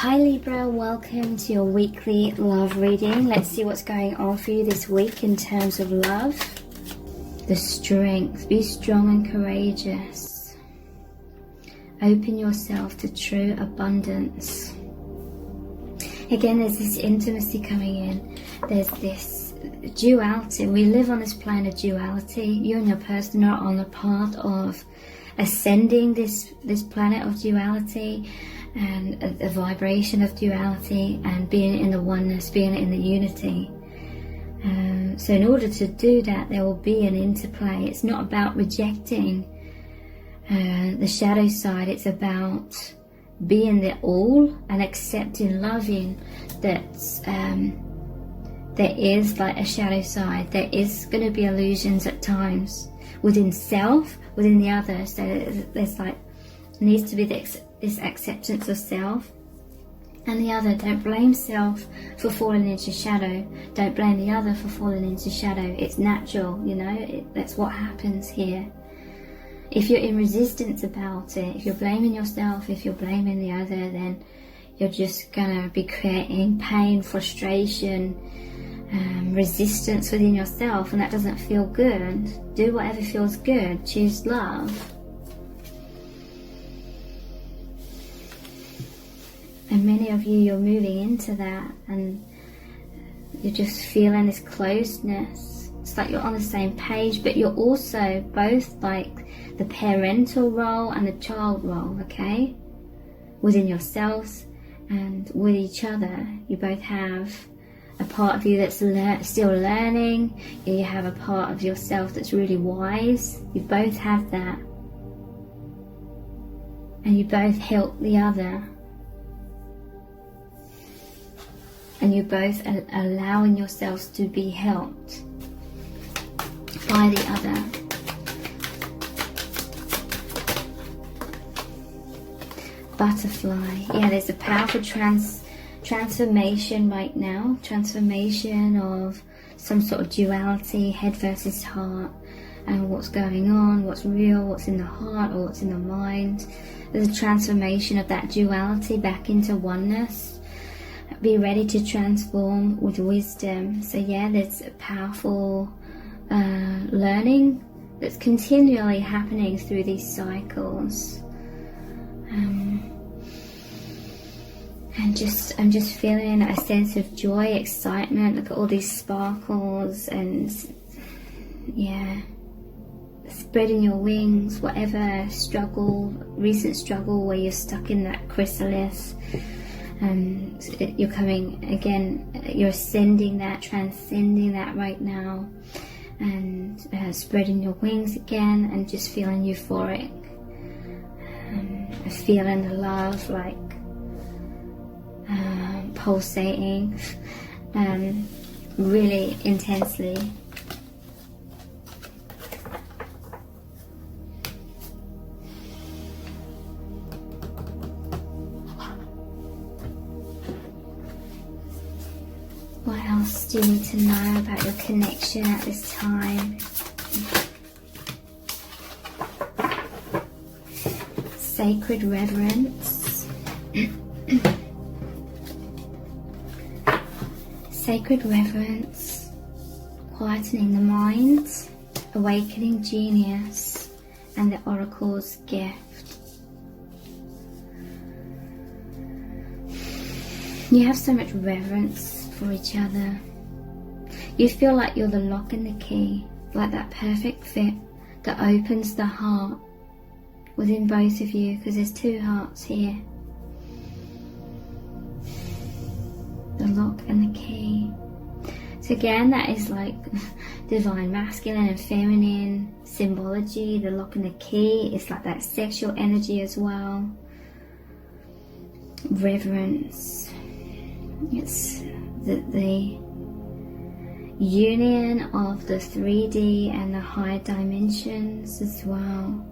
Hi Libra, welcome to your weekly love reading. Let's see what's going on for you this week in terms of love. The strength, be strong and courageous. Open yourself to true abundance. Again, there's this intimacy coming in. There's this duality. We live on this plane of duality. You and your person are on a path of ascending this planet of duality, and a vibration of duality, and being in the oneness, being in the unity. So in order to do that, there will be an interplay. It's not about rejecting the shadow side. It's about being the all and accepting, loving that there is like a shadow side. There is going to be illusions at times within self, within the other. So there's like needs to be this acceptance of self and the other. Don't blame self for falling into shadow. Don't blame the other for falling into shadow. It's natural, you know, that's what happens here. If you're in resistance about it, if you're blaming yourself, if you're blaming the other, then you're just gonna be creating pain, frustration, resistance within yourself, and that doesn't feel good. Do whatever feels good. Choose love. And many of you, you're moving into that, and you're just feeling this closeness. It's like you're on the same page, but you're also both like the parental role and the child role, okay? Within yourselves and with each other. You both have a part of you that's still learning. You have a part of yourself that's really wise. You both have that. And you both help the other. And you're both allowing yourselves to be helped by the other. Butterfly. Yeah, there's a powerful transformation right now. Transformation of some sort of duality, head versus heart, and what's going on, what's real, what's in the heart or what's in the mind. There's a transformation of that duality back into oneness. Be ready to transform with wisdom. So yeah, there's a powerful learning that's continually happening through these cycles. And I'm just feeling a sense of joy, excitement. Look at all these sparkles, and yeah, spreading your wings. Whatever recent struggle where you're stuck in that chrysalis. You're coming again, you're ascending that, transcending that right now, and spreading your wings again, and just feeling euphoric, feeling the love like pulsating really intensely. What else do you need to know about your connection at this time? Sacred reverence. Sacred reverence. Quietening the mind. Awakening genius. And the oracle's gift. You have so much reverence for each other. You feel like you're the lock and the key, like that perfect fit that opens the heart within both of you, because there's two hearts here. The lock and the key. So again, that is like divine masculine and feminine symbology. The lock and the key is like that sexual energy as well. Reverence. It's the union of the 3D and the high dimensions as well.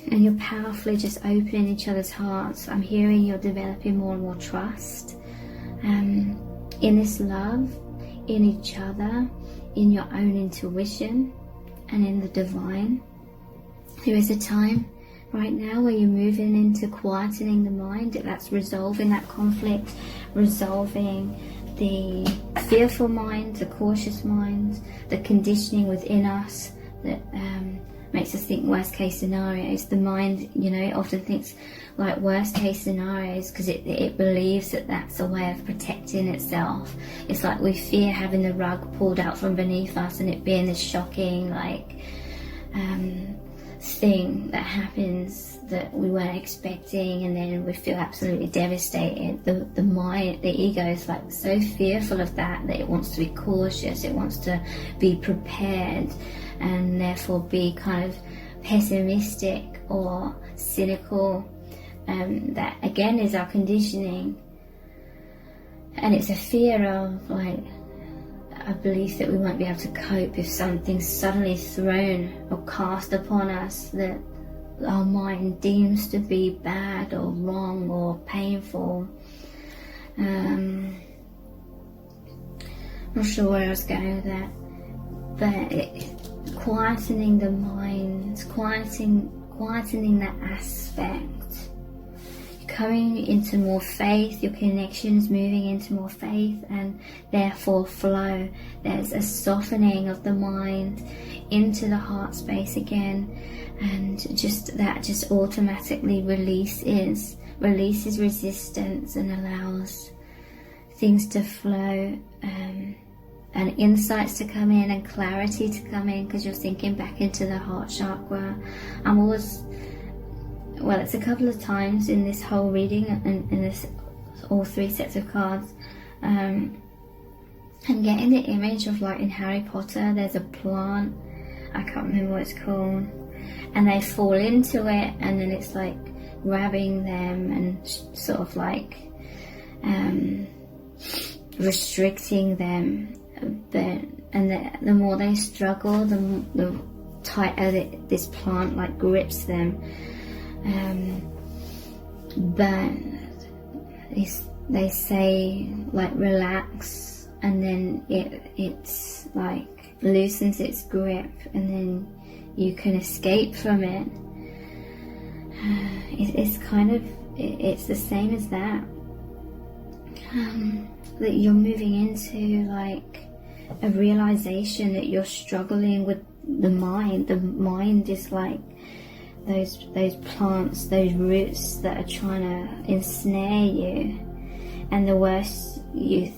And you're powerfully just opening each other's hearts. I'm hearing you're developing more and more trust in this love, in each other, in your own intuition, and in the divine. There is a time right now, where you're moving into quietening the mind. That's resolving that conflict, resolving the fearful mind, the cautious mind, the conditioning within us that makes us think worst case scenarios. The mind, you know, often thinks like worst case scenarios because it believes that that's a way of protecting itself. It's like we fear having the rug pulled out from beneath us and it being this shocking like thing that happens that we weren't expecting, and then we feel absolutely devastated. The mind, the ego is like so fearful of that it wants to be cautious, it wants to be prepared, and therefore be kind of pessimistic or cynical. That again is our conditioning, and it's a fear of like a belief that we won't be able to cope if something's suddenly thrown or cast upon us that our mind deems to be bad or wrong or painful. Not sure where I was going with that, but quietening the mind, quietening that aspect, coming into more faith, your connections moving into more faith and therefore flow. There's a softening of the mind into the heart space again, and that just automatically releases resistance and allows things to flow, and insights to come in and clarity to come in, because you're sinking back into the heart chakra. It's a couple of times in this whole reading and in this all three sets of cards, I'm getting the image of like in Harry Potter there's a plant, I can't remember what it's called, and they fall into it and then it's like grabbing them and sort of like restricting them, the more they struggle, the tighter this plant like grips them. But they say like relax, and then it's like loosens its grip, and then you can escape from it. It's the same as that. That you're moving into like a realization that you're struggling with the mind. The mind is like those plants, those roots that are trying to ensnare you, and the worse you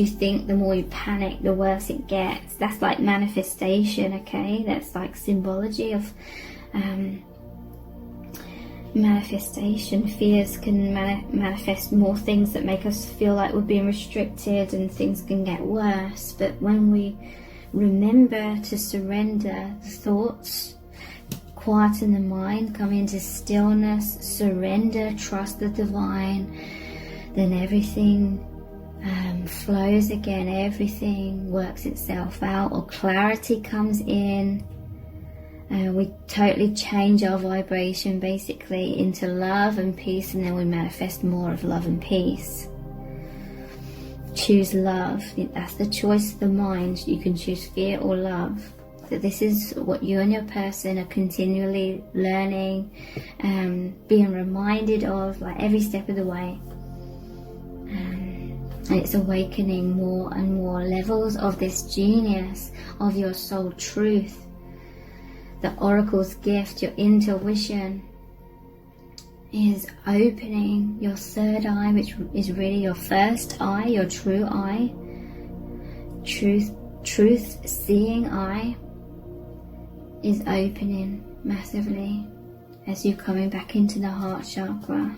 think, the more you panic, the worse it gets. That's like manifestation, okay? That's like symbology of manifestation. Fears can manifest more things that make us feel like we're being restricted, and things can get worse. But when we remember to surrender the thoughts, quieten the mind, come into stillness, surrender, trust the divine, then everything flows again, everything works itself out, or clarity comes in. We totally change our vibration basically into love and peace, and then we manifest more of love and peace. Choose love. That's the choice of the mind. You can choose fear or love. That this is what you and your person are continually learning, being reminded of like every step of the way. And it's awakening more and more levels of this genius of your soul truth. The oracle's gift, your intuition, is opening your third eye, which is really your first eye, your true eye, truth seeing eye is opening massively as you're coming back into the heart chakra,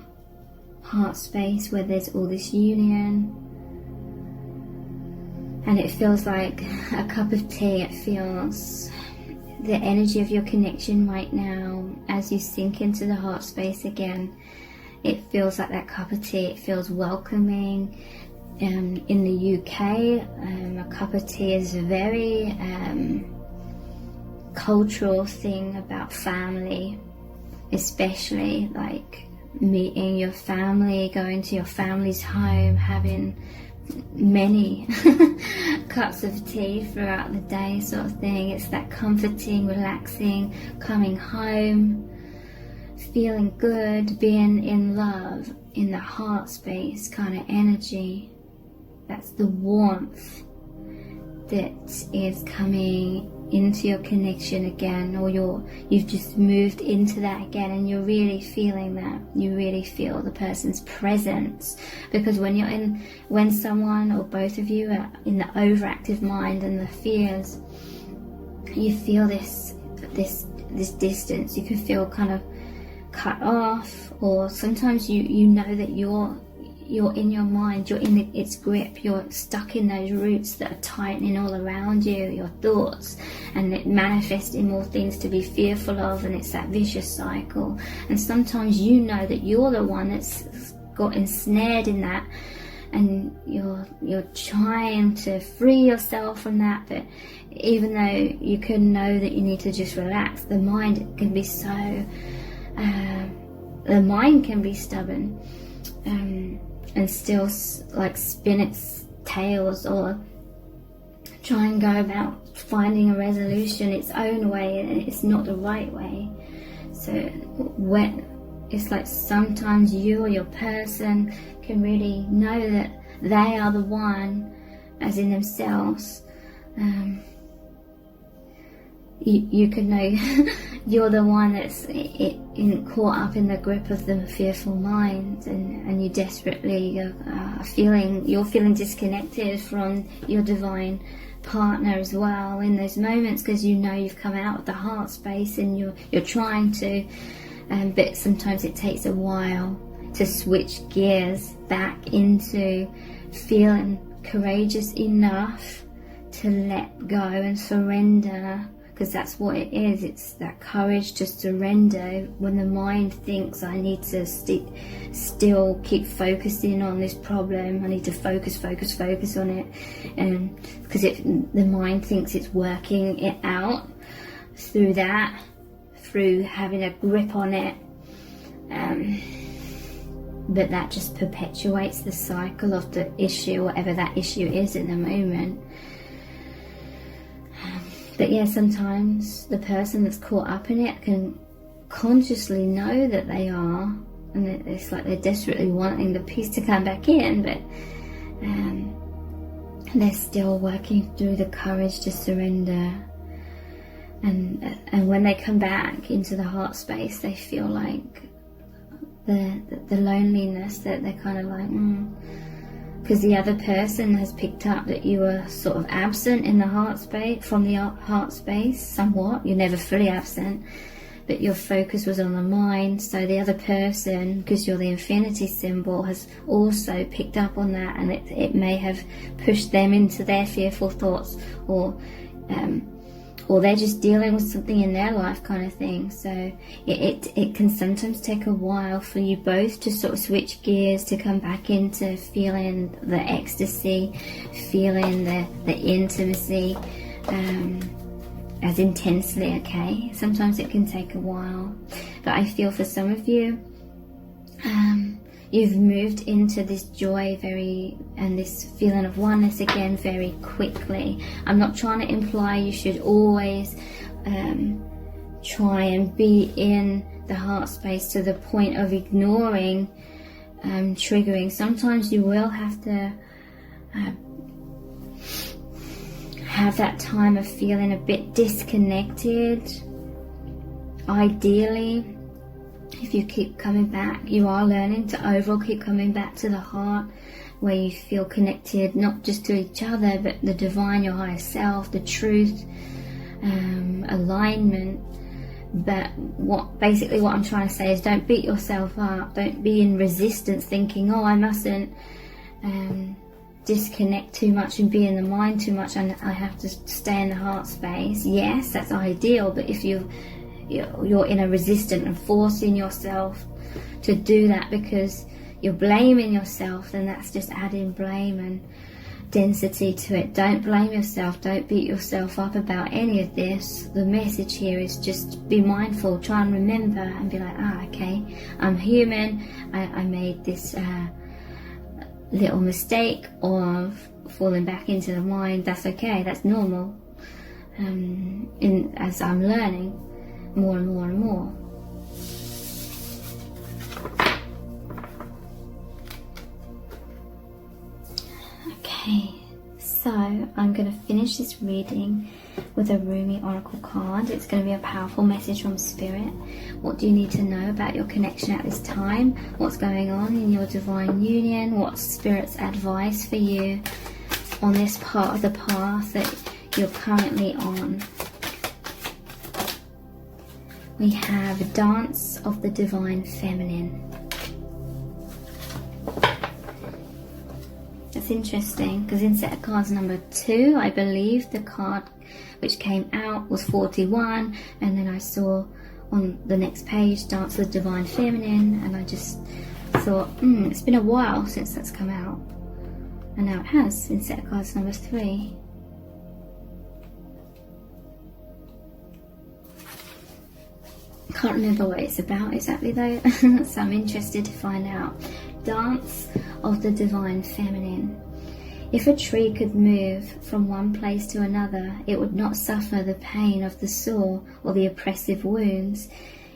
heart space, where there's all this union, and it feels like a cup of tea. It feels the energy of your connection right now as you sink into the heart space again. It feels like that cup of tea. It feels welcoming. In the UK, a cup of tea is a very cultural thing about family, especially like meeting your family, going to your family's home, having many cups of tea throughout the day sort of thing. It's that comforting, relaxing, coming home, feeling good, being in love, in the heart space kind of energy. That's the warmth that is coming into your connection again, or you've just moved into that again, and you're really feeling that. You really feel the person's presence, because when someone or both of you are in the overactive mind and the fears, you feel this distance. You can feel kind of cut off, or sometimes you know that you're in your mind, you're in its grip, you're stuck in those roots that are tightening all around you, your thoughts, and it manifests in more things to be fearful of, and it's that vicious cycle. And sometimes you know that you're the one that's got ensnared in that, and you're trying to free yourself from that, but even though you can know that you need to just relax, the mind can be stubborn, and still like spin its tails, or try and go about finding a resolution its own way, and it's not the right way. So when it's like sometimes you or your person can really know that they are the one, as in themselves. You could know you're the one that's caught up in the grip of the fearful mind, and you desperately you're feeling disconnected from your divine partner as well in those moments, because you know you've come out of the heart space and you're trying to, but sometimes it takes a while to switch gears back into feeling courageous enough to let go and surrender. Because that's what it is. It's that courage to surrender when the mind thinks I need to still keep focusing on this problem. I need to focus on it, and because the mind thinks it's working it out through having a grip on it, but that just perpetuates the cycle of the issue, whatever that issue is in the moment. But yeah, sometimes the person that's caught up in it can consciously know that they are, and it's like they're desperately wanting the peace to come back in, but they're still working through the courage to surrender. And when they come back into the heart space, they feel like the loneliness, that they're kind of like, because the other person has picked up that you were sort of absent in the heart space, from the heart space somewhat. You're never fully absent, but your focus was on the mind. So the other person, because you're the infinity symbol, has also picked up on that, and it may have pushed them into their fearful thoughts, or they're just dealing with something in their life kind of thing. So it can sometimes take a while for you both to sort of switch gears, to come back into feeling the ecstasy, feeling the intimacy as intensely, okay? Sometimes it can take a while. But I feel for some of you, you've moved into this joy and this feeling of oneness again very quickly. I'm not trying to imply you should always try and be in the heart space to the point of ignoring triggering. Sometimes you will have to have that time of feeling a bit disconnected. Ideally, if you keep coming back, you are learning to overall keep coming back to the heart, where you feel connected not just to each other, but the divine, your higher self, the truth, alignment. But what I'm trying to say is, don't beat yourself up. Don't be in resistance thinking, I mustn't disconnect too much and be in the mind too much, and I have to stay in the heart space. Yes, that's ideal, but if you're in a resistance and forcing yourself to do that because you're blaming yourself, then that's just adding blame and density to it. Don't blame yourself. Don't beat yourself up about any of this. The message here is just be mindful. Try and remember and be like, okay, I'm human. I made this little mistake of falling back into the mind. That's okay. That's normal. As I'm learning more and more and more. Okay, so I'm going to finish this reading with a Rumi Oracle card. It's going to be a powerful message from Spirit. What do you need to know about your connection at this time? What's going on in your divine union? What's Spirit's advice for you on this part of the path that you're currently on? We have Dance of the Divine Feminine. That's interesting because in set of cards number 2, I believe the card which came out was 41, and then I saw on the next page Dance of the Divine Feminine, and I just thought, it's been a while since that's come out, and now it has in set of cards number 3. Can't remember what it's about exactly though, so I'm interested to find out. Dance of the Divine Feminine. If a tree could move from one place to another, it would not suffer the pain of the sore or the oppressive wounds.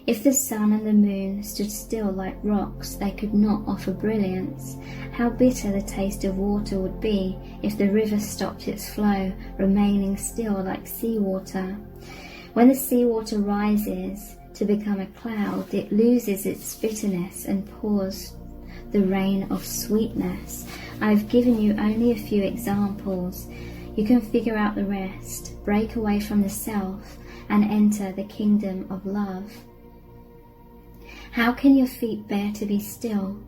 If the sun and the moon stood still like rocks, they could not offer brilliance. How bitter the taste of water would be if the river stopped its flow, remaining still like seawater. When the seawater rises to become a cloud, it loses its bitterness and pours the rain of sweetness. I've given you only a few examples. You can figure out the rest. Break away from the self and enter the kingdom of love. How can your feet bear to be still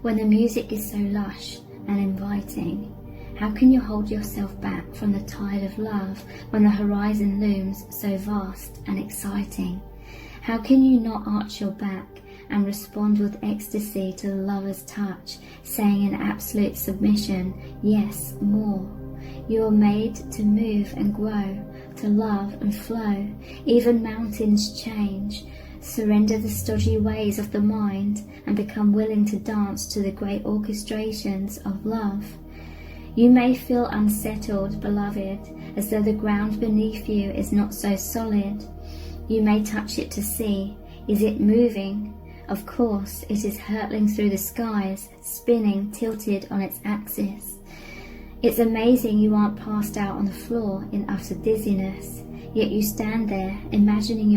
when the music is so lush and inviting? How can you hold yourself back from the tide of love when the horizon looms so vast and exciting? How can you not arch your back and respond with ecstasy to the lover's touch, saying in absolute submission, yes, more. You are made to move and grow, to love and flow. Even mountains change. Surrender the stodgy ways of the mind and become willing to dance to the great orchestrations of love. You may feel unsettled, beloved, as though the ground beneath you is not so solid. You may touch it to see, is it moving? Of course, it is hurtling through the skies, spinning, tilted on its axis. It's amazing you aren't passed out on the floor in utter dizziness, yet you stand there imagining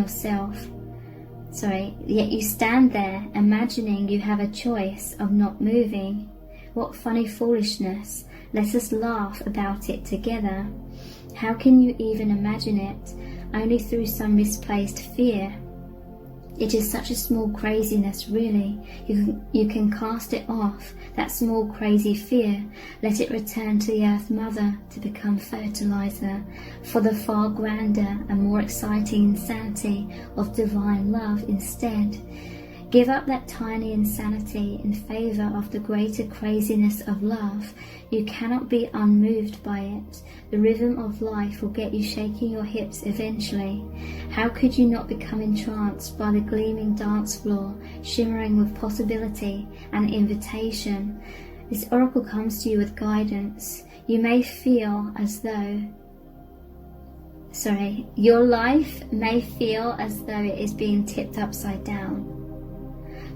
you have a choice of not moving. What funny foolishness. Let us laugh about it together. How can you even imagine it? Only through some misplaced fear. It is such a small craziness, really. You can cast it off, that small crazy fear. Let it return to the Earth Mother to become fertilizer for the far grander and more exciting insanity of divine love instead. Give up that tiny insanity in favour of the greater craziness of love. You cannot be unmoved by it. The rhythm of life will get you shaking your hips eventually. How could you not become entranced by the gleaming dance floor, shimmering with possibility and invitation? This oracle comes to you with guidance. You may feel as though your life may feel as though it is being tipped upside down.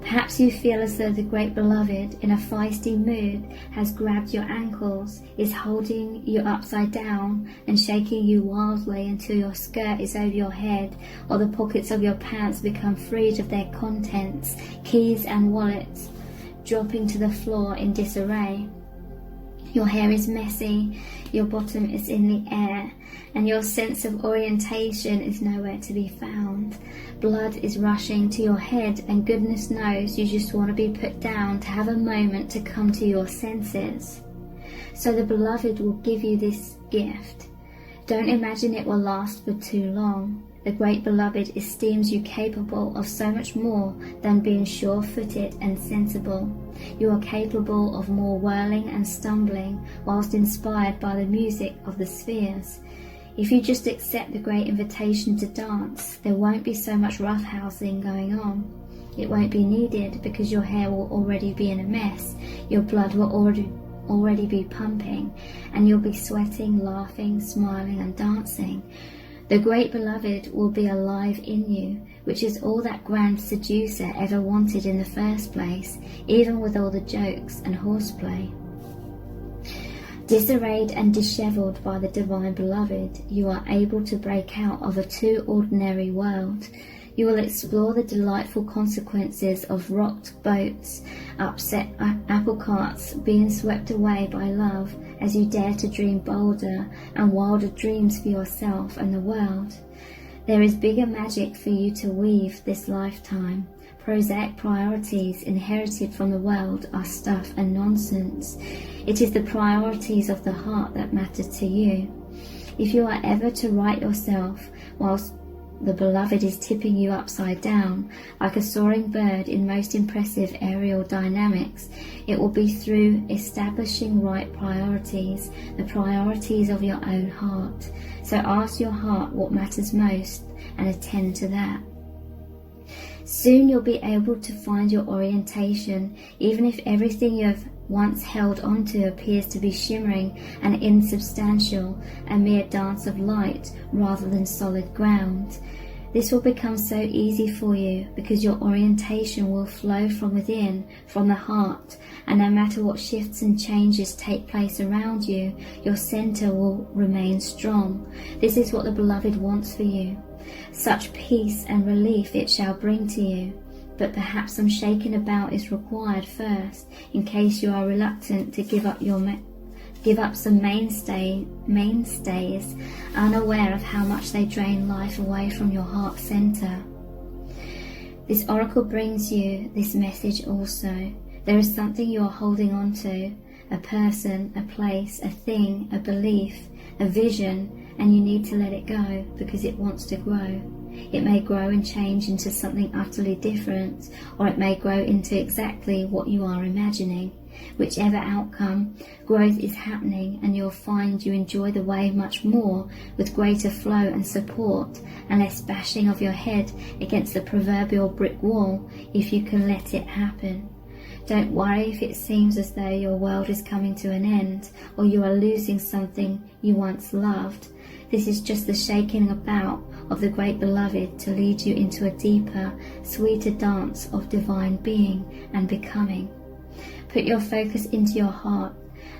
Perhaps you feel as though the great beloved, in a feisty mood, has grabbed your ankles, is holding you upside down and shaking you wildly until your skirt is over your head, or the pockets of your pants become freed of their contents, keys and wallets dropping to the floor in disarray. Your hair is messy, your bottom is in the air, and your sense of orientation is nowhere to be found. Blood is rushing to your head, and goodness knows you just want to be put down to have a moment to come to your senses. So the beloved will give you this gift. Don't imagine it will last for too long. The great beloved esteems you capable of so much more than being sure-footed and sensible. You are capable of more whirling and stumbling whilst inspired by the music of the spheres. If you just accept the great invitation to dance, there won't be so much roughhousing going on. It won't be needed because your hair will already be in a mess, your blood will already be pumping, and you'll be sweating, laughing, smiling and dancing. The great beloved will be alive in you, which is all that grand seducer ever wanted in the first place, even with all the jokes and horseplay. Disarrayed and dishevelled by the Divine Beloved, you are able to break out of a too ordinary world. You will explore the delightful consequences of rocked boats, upset apple carts, being swept away by love as you dare to dream bolder and wilder dreams for yourself and the world. There is bigger magic for you to weave this lifetime. Prosaic priorities inherited from the world are stuff and nonsense. It is the priorities of the heart that matter to you. If you are ever to right yourself whilst the Beloved is tipping you upside down like a soaring bird in most impressive aerial dynamics, it will be through establishing right priorities, the priorities of your own heart. So ask your heart what matters most and attend to that. Soon you'll be able to find your orientation, even if everything you have once held onto appears to be shimmering and insubstantial, a mere dance of light rather than solid ground. This will become so easy for you because your orientation will flow from within, from the heart, and no matter what shifts and changes take place around you, your center will remain strong. This is what the Beloved wants for you. Such peace and relief it shall bring to you. But perhaps some shaking about is required first, in case you are reluctant to give up some mainstays, unaware of how much they drain life away from your heart center. This oracle brings you this message also. There is something you are holding on to, a person, a place, a thing, a belief, a vision, and you need to let it go because it wants to grow. It may grow and change into something utterly different, or it may grow into exactly what you are imagining. Whichever outcome, growth is happening, and you'll find you enjoy the way much more with greater flow and support and less bashing of your head against the proverbial brick wall if you can let it happen. Don't worry if it seems as though your world is coming to an end or you are losing something you once loved. This is just the shaking about of the Great Beloved to lead you into a deeper, sweeter dance of divine being and becoming. Put your focus into your heart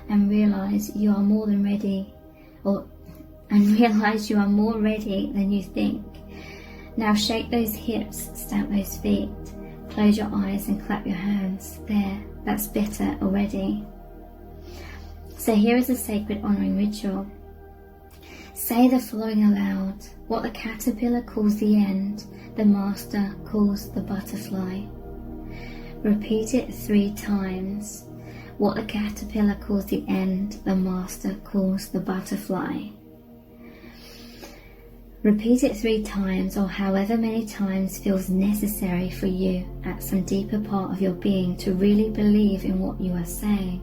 and realize you are more than ready, realize you are more ready than you think. Now shake those hips, stamp those feet, close your eyes and clap your hands. There, that's better already. So here is a sacred honoring ritual. Say the following aloud. What the caterpillar calls the end, the master calls the butterfly. Repeat it 3 times. What the caterpillar calls the end, the master calls the butterfly. Repeat it 3 times, or however many times feels necessary for you at some deeper part of your being to really believe in what you are saying.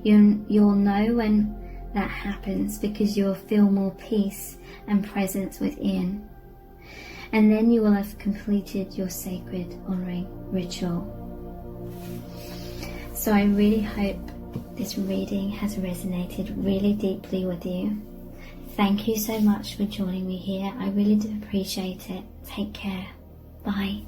You'll know when that happens because you'll feel more peace and presence within. And then you will have completed your sacred honoring ritual. So I really hope this reading has resonated really deeply with you. Thank you so much for joining me here. I really do appreciate it. Take care. Bye.